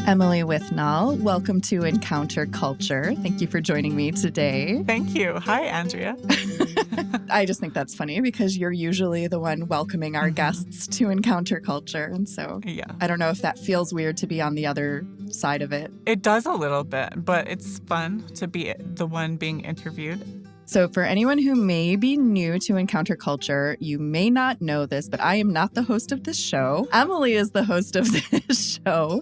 Emily Withnall. Welcome to Encounter Culture. Thank you for joining me today. Thank you. Hi, Andrea. I just think that's funny because you're usually the one welcoming our guests to Encounter Culture. And so I don't know if that feels weird to be on the other side of it. It does a little bit, but it's fun to be the one being interviewed. So for anyone who may be new to Encounter Culture, you may not know this, but I am not the host of this show. Emily is the host of this show.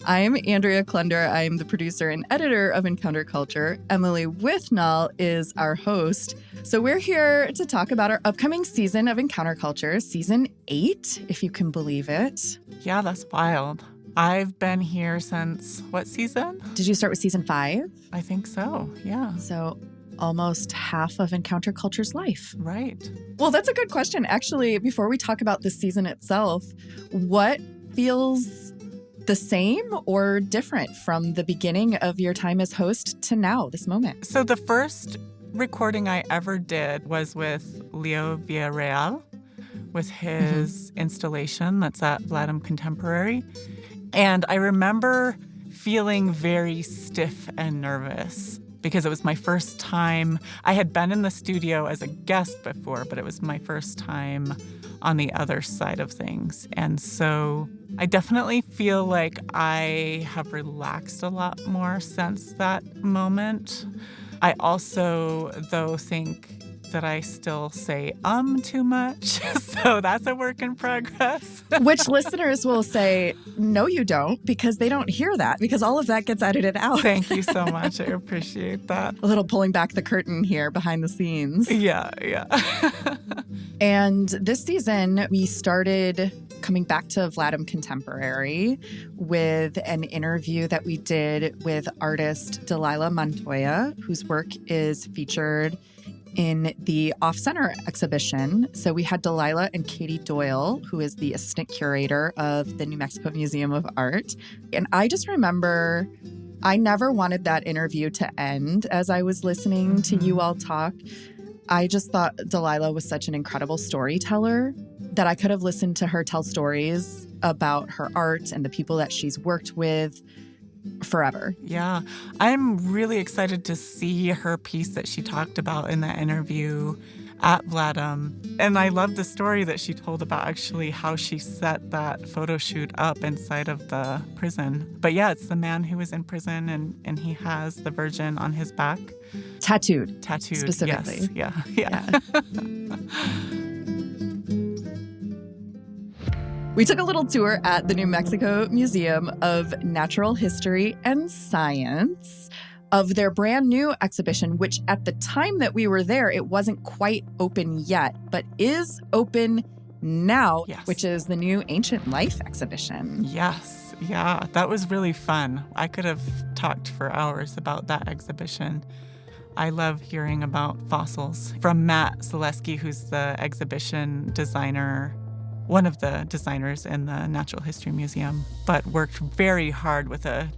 I am Andrea Klunder. I am the producer and editor of Encounter Culture. Emily Withnall is our host. So we're here to talk about our upcoming season of Encounter Culture, season 8, if you can believe it. Yeah, that's wild. I've been here since what season? Did you start with season 5? I think so, yeah. So almost half of Encounter Culture's life. Right. Well, that's a good question. Actually, before we talk about the season itself, what feels the same or different from the beginning of your time as host to now, this moment? So the first recording I ever did was with Villareal, with his installation that's at Vladem Contemporary. And I remember feeling very stiff and nervous because it was my first time. I had been in the studio as a guest before, but it was my first time on the other side of things. And so I definitely feel like I have relaxed a lot more since that moment. I also, though, think that I still say too much. So that's a work in progress. Which listeners will say, no, you don't, because they don't hear that, because all of that gets edited out. Thank you so much. I appreciate that. A little pulling back the curtain here behind the scenes. Yeah. And this season, we started coming back to Vladem Contemporary with an interview that we did with artist Delilah Montoya, whose work is featured in the Off-Center exhibition. So we had Delilah and Katie Doyle, who is the assistant curator of the New Mexico Museum of Art. And I just remember I never wanted that interview to end as I was listening to you all talk. I just thought Delilah was such an incredible storyteller that I could have listened to her tell stories about her art and the people that she's worked with forever. Yeah, I'm really excited to see her piece that she talked about in that interview at Vladem. And I love the story that she told about actually how she set that photo shoot up inside of the prison. But yeah, it's the man who was in prison and he has the Virgin on his back. Tattooed. Specifically. Yes. Yeah. We took a little tour at the New Mexico Museum of Natural History and Science of their brand new exhibition, which at the time that we were there, it wasn't quite open yet, but is open now, which is the new Ancient Life exhibition. Yes. Yeah, that was really fun. I could have talked for hours about that exhibition. I love hearing about fossils from Matt Zaleski, who's the exhibition designer, one of the designers in the Natural History Museum, but worked very hard with a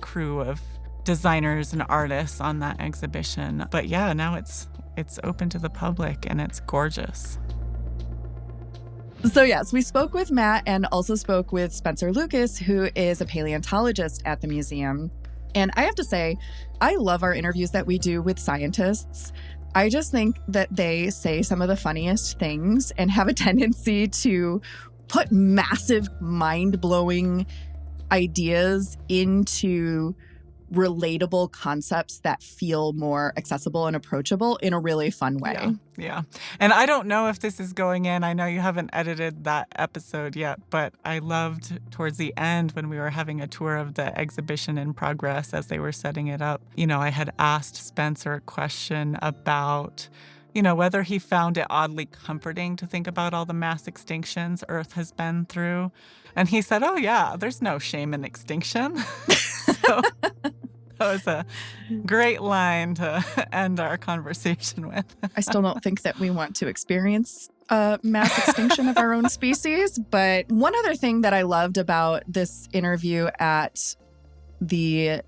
crew of designers and artists on that exhibition. But yeah, now it's open to the public and it's gorgeous. So yes, we spoke with Matt and also spoke with Spencer Lucas, who is a paleontologist at the museum. And I have to say, I love our interviews that we do with scientists. I just think that they say some of the funniest things and have a tendency to put massive, mind-blowing ideas into relatable concepts that feel more accessible and approachable in a really fun way. Yeah. And I don't know if this is going in. I know you haven't edited that episode yet, but I loved towards the end when we were having a tour of the exhibition in progress as they were setting it up. You know, I had asked Spencer a question about, you know, whether he found it oddly comforting to think about all the mass extinctions Earth has been through. And he said, oh, yeah, there's no shame in extinction. So that was a great line to end our conversation with. I still don't think that we want to experience mass extinction of our own species. But one other thing that I loved about this interview at the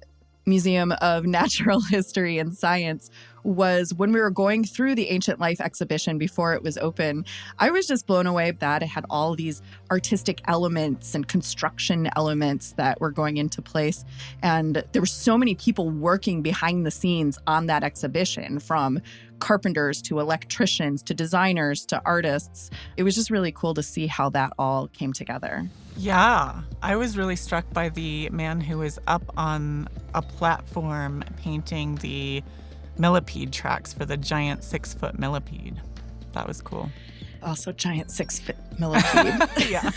Museum of Natural History and Science was when we were going through the Ancient Life exhibition before it was open, I was just blown away that it had all these artistic elements and construction elements that were going into place. And there were so many people working behind the scenes on that exhibition, from carpenters to electricians to designers to artists. It was just really cool to see how that all came together. Yeah, I was really struck by the man who was up on a platform painting the millipede tracks for the giant 6-foot millipede. That was cool. Also, giant 6-foot millipede. Yeah.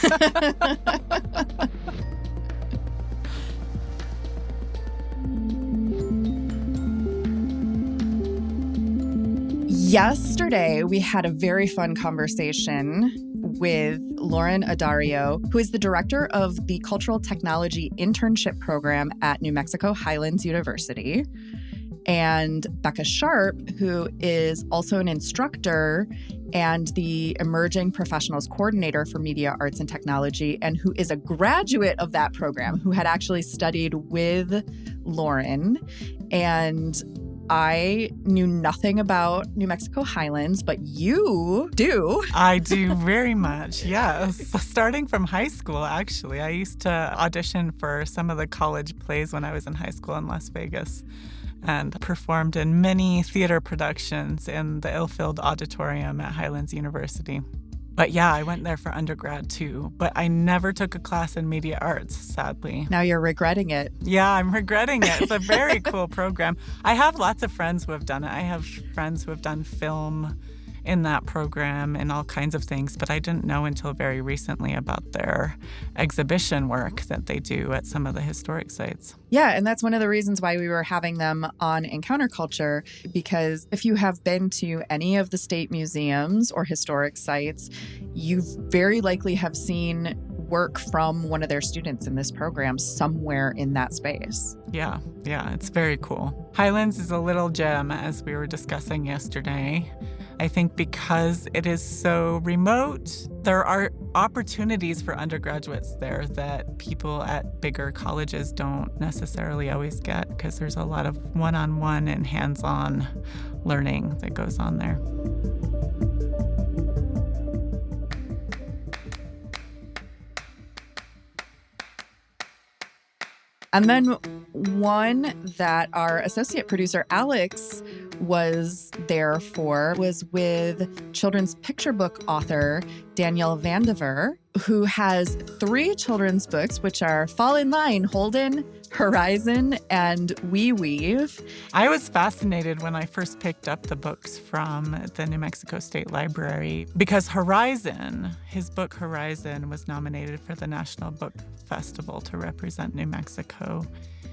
Yesterday, we had a very fun conversation with Lauren Adario, who is the director of the Cultural Technology Internship Program at New Mexico Highlands University, and Becca Sharp, who is also an instructor and the Emerging Professionals Coordinator for Media Arts and Technology, and who is a graduate of that program, who had actually studied with Lauren. And I knew nothing about New Mexico Highlands, but you do. I do very much, yes. Starting from high school, actually. I used to audition for some of the college plays when I was in high school in Las Vegas, and performed in many theater productions in the Ilfield Auditorium at Highlands University. But yeah, I went there for undergrad too, but I never took a class in media arts, sadly. Now you're regretting it. Yeah, I'm regretting it. It's a very cool program. I have lots of friends who have done it. I have friends who have done film in that program and all kinds of things, but I didn't know until very recently about their exhibition work that they do at some of the historic sites. Yeah, and that's one of the reasons why we were having them on Encounter Culture, because if you have been to any of the state museums or historic sites, you very likely have seen work from one of their students in this program somewhere in that space. Yeah, it's very cool. Highlands is a little gem, as we were discussing yesterday. I think because it is so remote, there are opportunities for undergraduates there that people at bigger colleges don't necessarily always get, because there's a lot of one-on-one and hands-on learning that goes on there. And then one that our associate producer, Alex, was there for was with children's picture book author Daniel Vandever, who has 3 children's books, which are Fall in Line, Holden, Horizon, and We Weave. I was fascinated when I first picked up the books from the New Mexico State Library because his book Horizon, was nominated for the National Book Festival to represent New Mexico.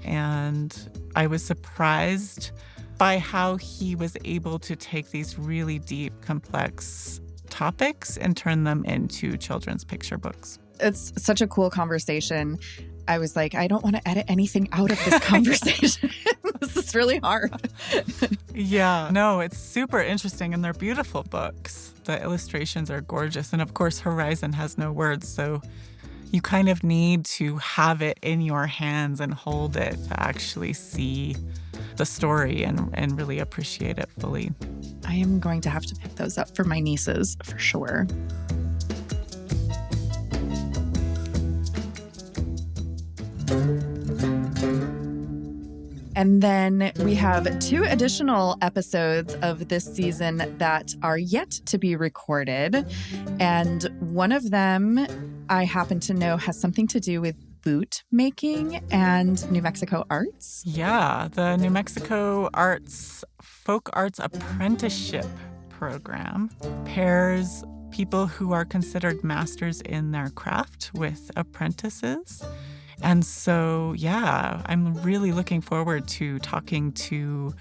And I was surprised by how he was able to take these really deep, complex topics and turn them into children's picture books. It's such a cool conversation. I was like, I don't want to edit anything out of this conversation. This is really hard. Yeah, no, it's super interesting, and they're beautiful books. The illustrations are gorgeous. And of course, Horizon has no words, so you kind of need to have it in your hands and hold it to actually see the story and really appreciate it fully. I am going to have to pick those up for my nieces for sure. And then we have 2 additional episodes of this season that are yet to be recorded. And one of them, I happen to know, has something to do with boot making and New Mexico arts. Yeah, the New Mexico Folk Arts Apprenticeship Program pairs people who are considered masters in their craft with apprentices. And so, yeah, I'm really looking forward to talking to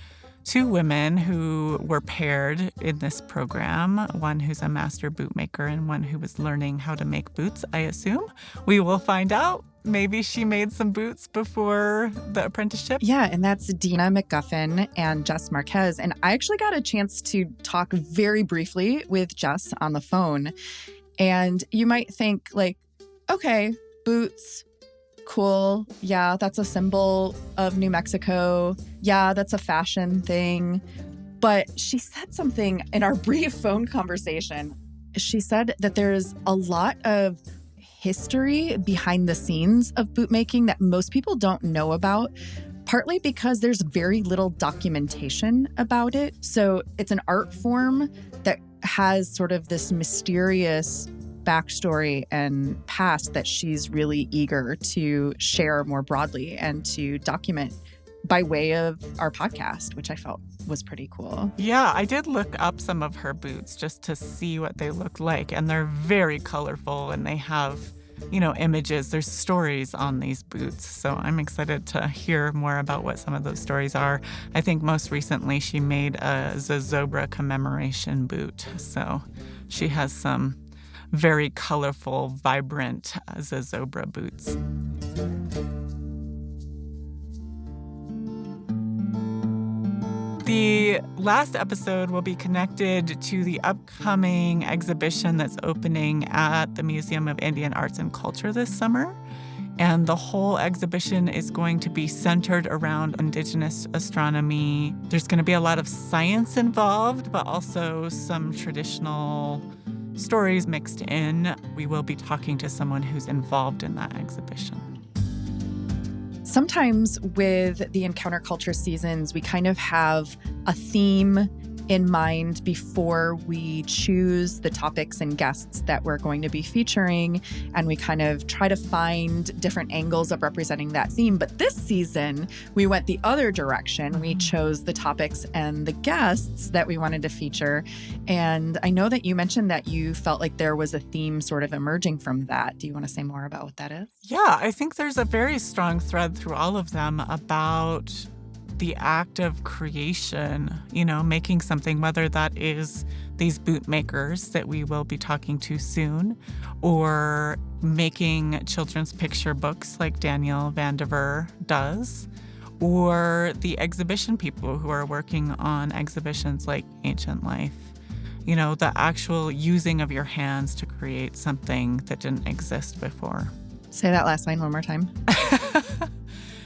2 women who were paired in this program, one who's a master bootmaker and one who was learning how to make boots, I assume. We will find out. Maybe she made some boots before the apprenticeship. Yeah, and that's Dina McGuffin and Jess Marquez. And I actually got a chance to talk very briefly with Jess on the phone. And you might think, like, okay, boots, cool. Yeah, that's a symbol of New Mexico. Yeah, that's a fashion thing. But she said something in our brief phone conversation. She said that there's a lot of history behind the scenes of bootmaking that most people don't know about, partly because there's very little documentation about it. So it's an art form that has sort of this mysterious backstory and past that she's really eager to share more broadly and to document by way of our podcast, which I felt was pretty cool. Yeah, I did look up some of her boots just to see what they look like, and they're very colorful, and they have, images. There's stories on these boots, so I'm excited to hear more about what some of those stories are. I think most recently she made a Zozobra commemoration boot, so she has some very colorful, vibrant Zozobra boots. The last episode will be connected to the upcoming exhibition that's opening at the Museum of Indian Arts and Culture this summer. And the whole exhibition is going to be centered around Indigenous astronomy. There's going to be a lot of science involved, but also some traditional stories mixed in. We will be talking to someone who's involved in that exhibition. Sometimes with the Encounter Culture seasons, we kind of have a theme in mind before we choose the topics and guests that we're going to be featuring, and we kind of try to find different angles of representing that theme. But this season, we went the other direction. We chose the topics and the guests that we wanted to feature. And I know that you mentioned that you felt like there was a theme sort of emerging from that. Do you want to say more about what that is? Yeah, I think there's a very strong thread through all of them about the act of creation, making something, whether that is these boot makers that we will be talking to soon, or making children's picture books like Daniel Vandever does, or the exhibition people who are working on exhibitions like Ancient Life. The actual using of your hands to create something that didn't exist before. Say that last line one more time.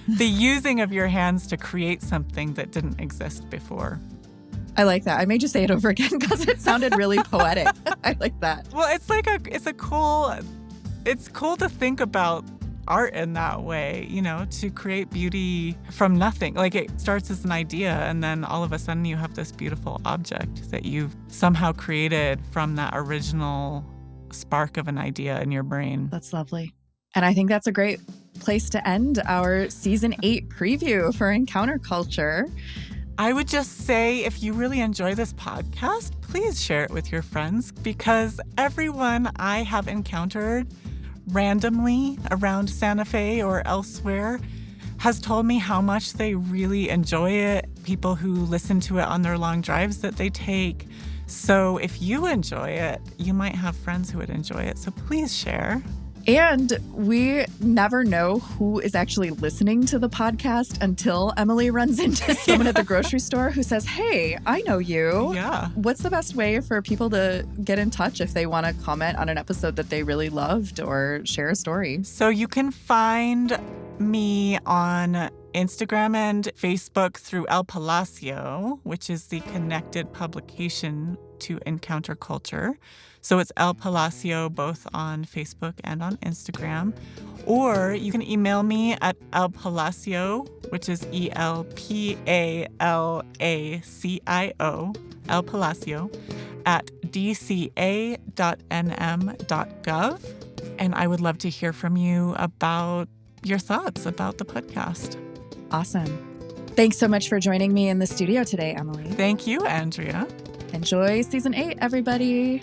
The using of your hands to create something that didn't exist before. I like that. I made you say it over again because it sounded really poetic. I like that. Well, it's cool to think about art in that way, to create beauty from nothing. Like it starts as an idea and then all of a sudden you have this beautiful object that you've somehow created from that original spark of an idea in your brain. That's lovely. And I think that's a great place to end our season 8 preview for Encounter Culture. I would just say, if you really enjoy this podcast, please share it with your friends, because everyone I have encountered randomly around Santa Fe or elsewhere has told me how much they really enjoy it. People who listen to it on their long drives that they take. So if you enjoy it, you might have friends who would enjoy it. So please share. And we never know who is actually listening to the podcast until Emily runs into someone at the grocery store who says, "Hey, I know you." Yeah. What's the best way for people to get in touch if they want to comment on an episode that they really loved or share a story? So you can find me on Instagram and Facebook through El Palacio, which is the connected publication to Encounter Culture. So it's El Palacio both on Facebook and on Instagram. Or you can email me at El Palacio, which is ELPALACIO, El Palacio, at dca.nm.gov. And I would love to hear from you about your thoughts about the podcast. Awesome. Thanks so much for joining me in the studio today, Emily. Thank you, Andrea. Enjoy season 8, everybody.